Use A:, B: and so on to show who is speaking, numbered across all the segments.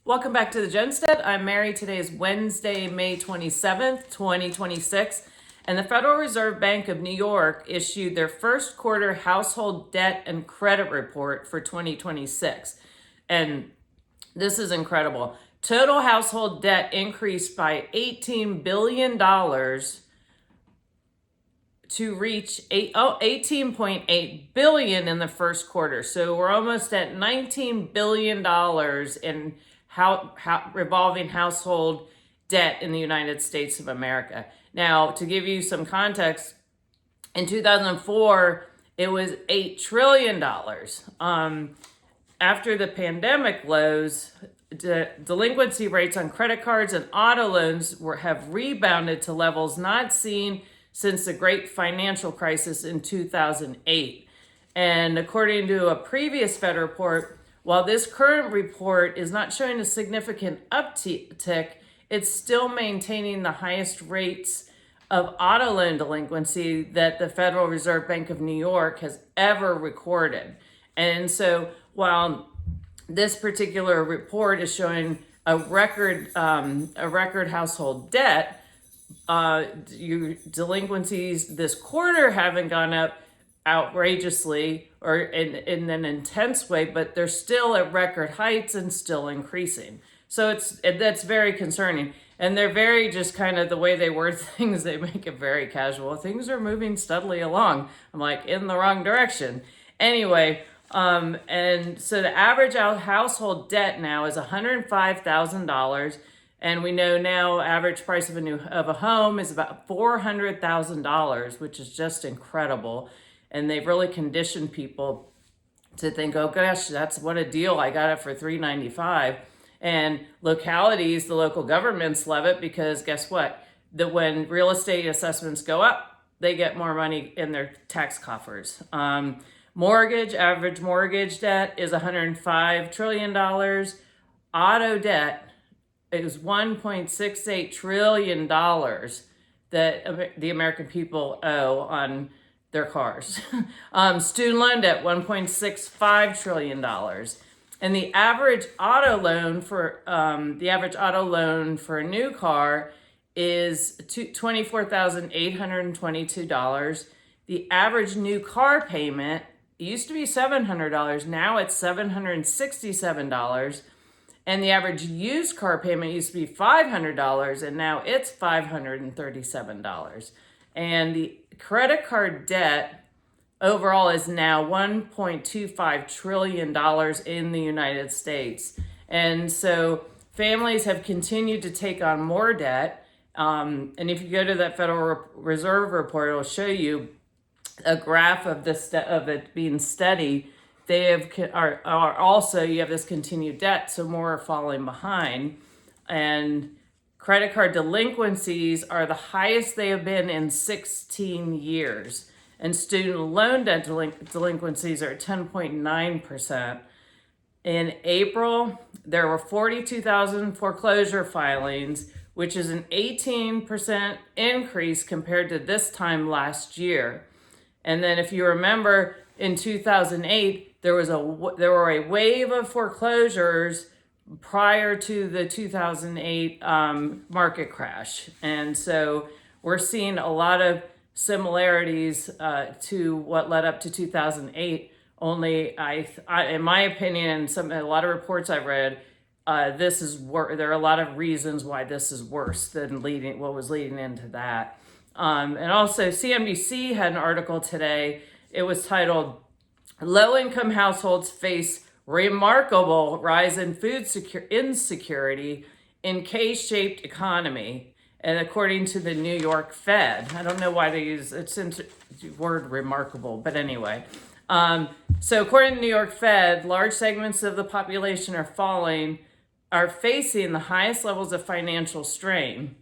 A: Welcome back to the Jenstead. I'm Mary. Today is Wednesday, May 27th, 2026. And the Federal Reserve Bank of New York issued their first quarter household debt and credit report for 2026. And this is incredible. Total household debt increased by $18 billion to reach $18.8 billion in the first quarter. So we're almost at $19 billion in revolving household debt in the United States of America. Now, to give you some context, in 2004, it was $8 trillion. After the pandemic lows, delinquency rates on credit cards and auto loans have rebounded to levels not seen since the great financial crisis in 2008. And according to a previous Fed report, while this current report is not showing a significant uptick, it's still maintaining the highest rates of auto loan delinquency that the Federal Reserve Bank of New York has ever recorded. And so while this particular report is showing a record household debt, your delinquencies this quarter haven't gone up outrageously or in an intense way, but they're still at record heights and still increasing. So that's very concerning. And they're very just kind of the way they word things, they make it very casual. Things are moving steadily along. I'm like, in the wrong direction. Anyway, and so the average household debt now is $105,000. And we know now average price of a home is about $400,000, which is just incredible. And they've really conditioned people to think, oh gosh, that's what a deal. I got it for $395. And localities, the local governments love it because guess what? When real estate assessments go up, they get more money in their tax coffers. Average mortgage debt is $105 trillion. Auto debt is $1.68 trillion that the American people owe on their cars. Student loan debt, $1.65 trillion. And the average auto loan for a new car is $24,822. The average new car payment used to be $700. Now it's $767. And the average used car payment used to be $500, and now it's $537. And the credit card debt overall is now $1.25 trillion in the United States. And so families have continued to take on more debt. And if you go to that Federal Reserve report, it'll show you a graph of it being steady. You have this continued debt, so more are falling behind. And credit card delinquencies are the highest they have been in 16 years. And student loan debt delinquencies are at 10.9%. In April, there were 42,000 foreclosure filings, which is an 18% increase compared to this time last year. And then if you remember, in 2008, there were a wave of foreclosures prior to the 2008 market crash. And so we're seeing a lot of similarities to what led up to 2008. Only in my opinion, and a lot of reports I've read, there are a lot of reasons why this is worse than what was leading into that. And also CNBC had an article today. It was titled, "Low-Income Households Face Remarkable Rise in Food Insecurity in K-Shaped Economy," and according to the New York Fed. I don't know why they use the word remarkable, but anyway. So according to the New York Fed, large segments of the population are facing the highest levels of financial strain.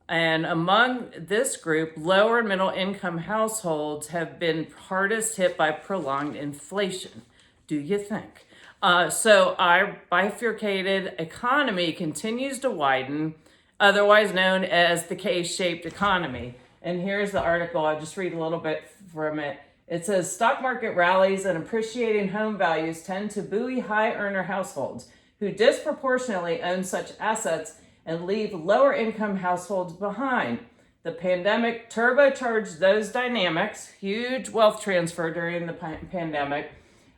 A: And among this group, lower and middle income households have been hardest hit by prolonged inflation. Do you think? So our bifurcated economy continues to widen, otherwise known as the K-shaped economy. And here's the article. I'll just read a little bit from it. It says, stock market rallies and appreciating home values tend to buoy high earner households. who disproportionately own such assets and leave lower income households behind. The pandemic turbocharged those dynamics, huge wealth transfer during the pandemic,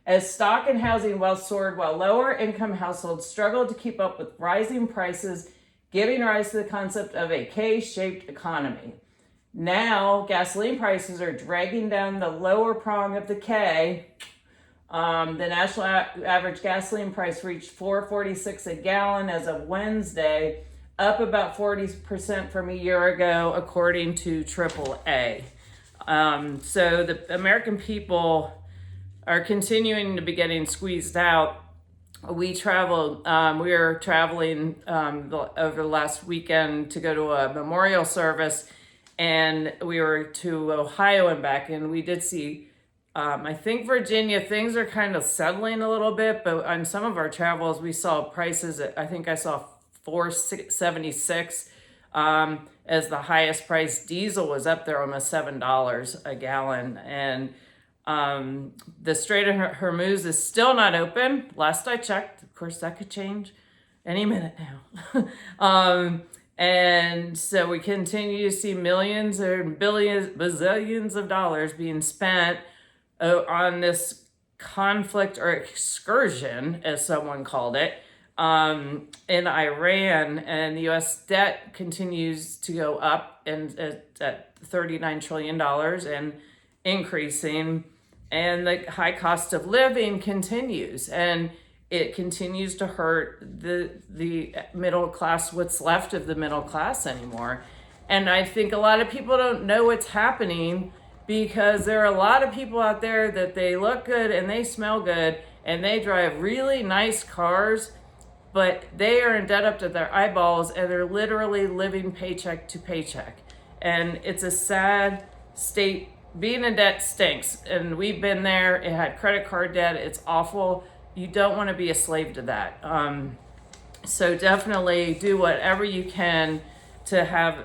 A: as stock and housing wealth soared while lower income households struggled to keep up with rising prices, giving rise to the concept of a K-shaped economy. Now, gasoline prices are dragging down the lower prong of the K. The national average gasoline price reached $4.46 a gallon as of Wednesday, up about 40% from a year ago, according to AAA. So the American people are continuing to be getting squeezed out. We were traveling over the last weekend to go to a memorial service, and we were to Ohio and back, and we did see, I think Virginia, things are kind of settling a little bit, but on some of our travels, we saw prices, I think I saw $4.76 as the highest price. Diesel was up there almost $7 a gallon, and the Strait of Hormuz is still not open. Last I checked, of course, that could change any minute now. And so we continue to see millions or billions, bazillions of dollars being spent on this conflict or excursion, as someone called it, in Iran. And the U.S. debt continues to go up and at $39 trillion and increasing. And the high cost of living continues, and it continues to hurt the middle class, what's left of the middle class anymore. And I think a lot of people don't know what's happening because there are a lot of people out there that they look good and they smell good and they drive really nice cars, but they are in debt up to their eyeballs and they're literally living paycheck to paycheck. And it's a sad state. Being in debt stinks, and we've been there. It had credit card debt. It's awful. You don't want to be a slave to that. So definitely do whatever you can to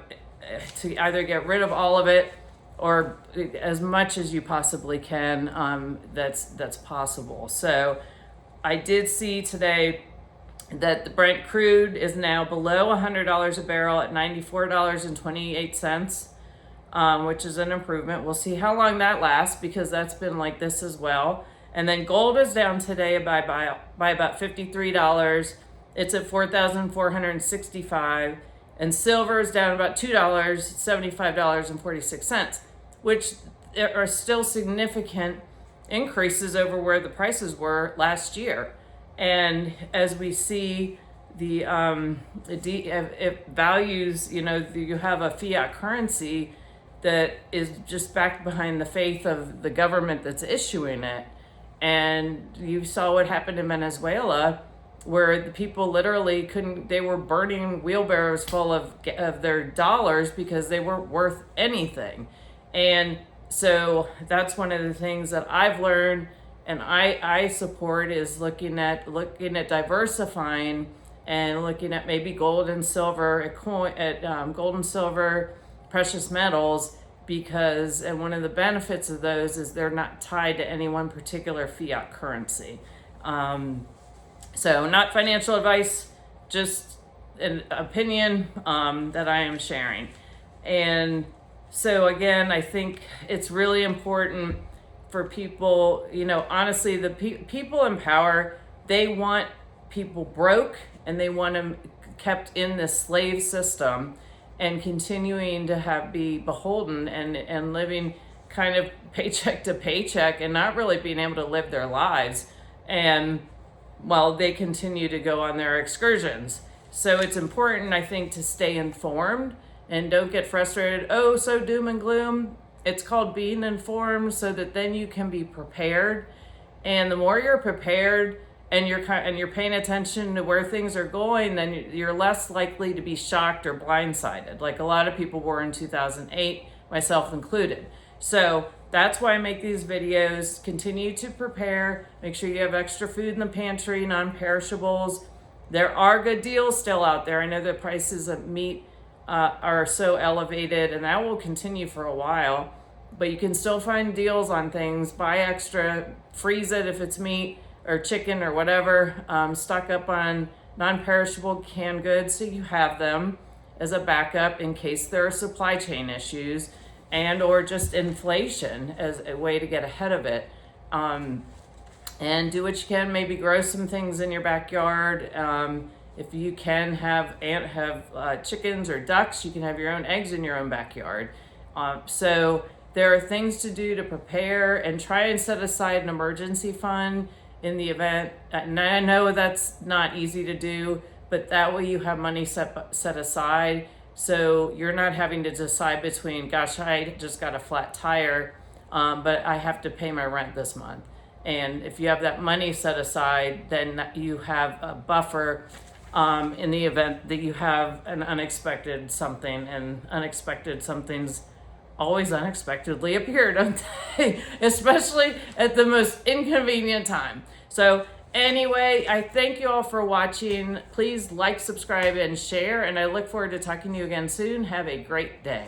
A: either get rid of all of it or as much as you possibly can. That's possible. So I did see today that the Brent crude is now below $100 a barrel at $94.28. Which is an improvement. We'll see how long that lasts because that's been like this as well. And then gold is down today by about $53. It's at $4,465. And silver is down about $2, $75.46, which are still significant increases over where the prices were last year. And as we see the values, you have a fiat currency that is just backed behind the faith of the government that's issuing it. And you saw what happened in Venezuela, where the people literally they were burning wheelbarrows full of their dollars because they weren't worth anything. And so that's one of the things that I've learned and I support is looking at diversifying and looking at maybe gold and silver, gold and silver, precious metals, and one of the benefits of those is they're not tied to any one particular fiat currency. So not financial advice, just an opinion that I am sharing. And so again, I think it's really important for people, honestly, the people in power, they want people broke and they want them kept in this slave system and continuing to be beholden and living kind of paycheck to paycheck and not really being able to live their lives and while they continue to go on their excursions. So it's important, I think, to stay informed and don't get frustrated. Oh, so doom and gloom. It's called being informed so that then you can be prepared. And the more you're prepared and you're paying attention to where things are going, then you're less likely to be shocked or blindsided, like a lot of people were in 2008, myself included. So that's why I make these videos. Continue to prepare. Make sure you have extra food in the pantry, non-perishables. There are good deals still out there. I know the prices of meat are so elevated, and that will continue for a while. But you can still find deals on things. Buy extra, freeze it if it's meat. or chicken or whatever. Stock up on non-perishable canned goods so you have them as a backup in case there are supply chain issues and or just inflation as a way to get ahead of it. And do what you can. Maybe grow some things in your backyard. If you can have chickens or ducks, you can have your own eggs in your own backyard. So there are things to do to prepare, and try and set aside an emergency fund in the event. And I know that's not easy to do, but that way you have money set aside. So you're not having to decide between, gosh, I just got a flat tire, but I have to pay my rent this month. And if you have that money set aside, then you have a buffer in the event that you have an unexpected something, and unexpected somethings always unexpectedly appear, don't they? Especially at the most inconvenient time. So anyway, I thank you all for watching. Please like, subscribe, and share, and I look forward to talking to you again soon. Have a great day.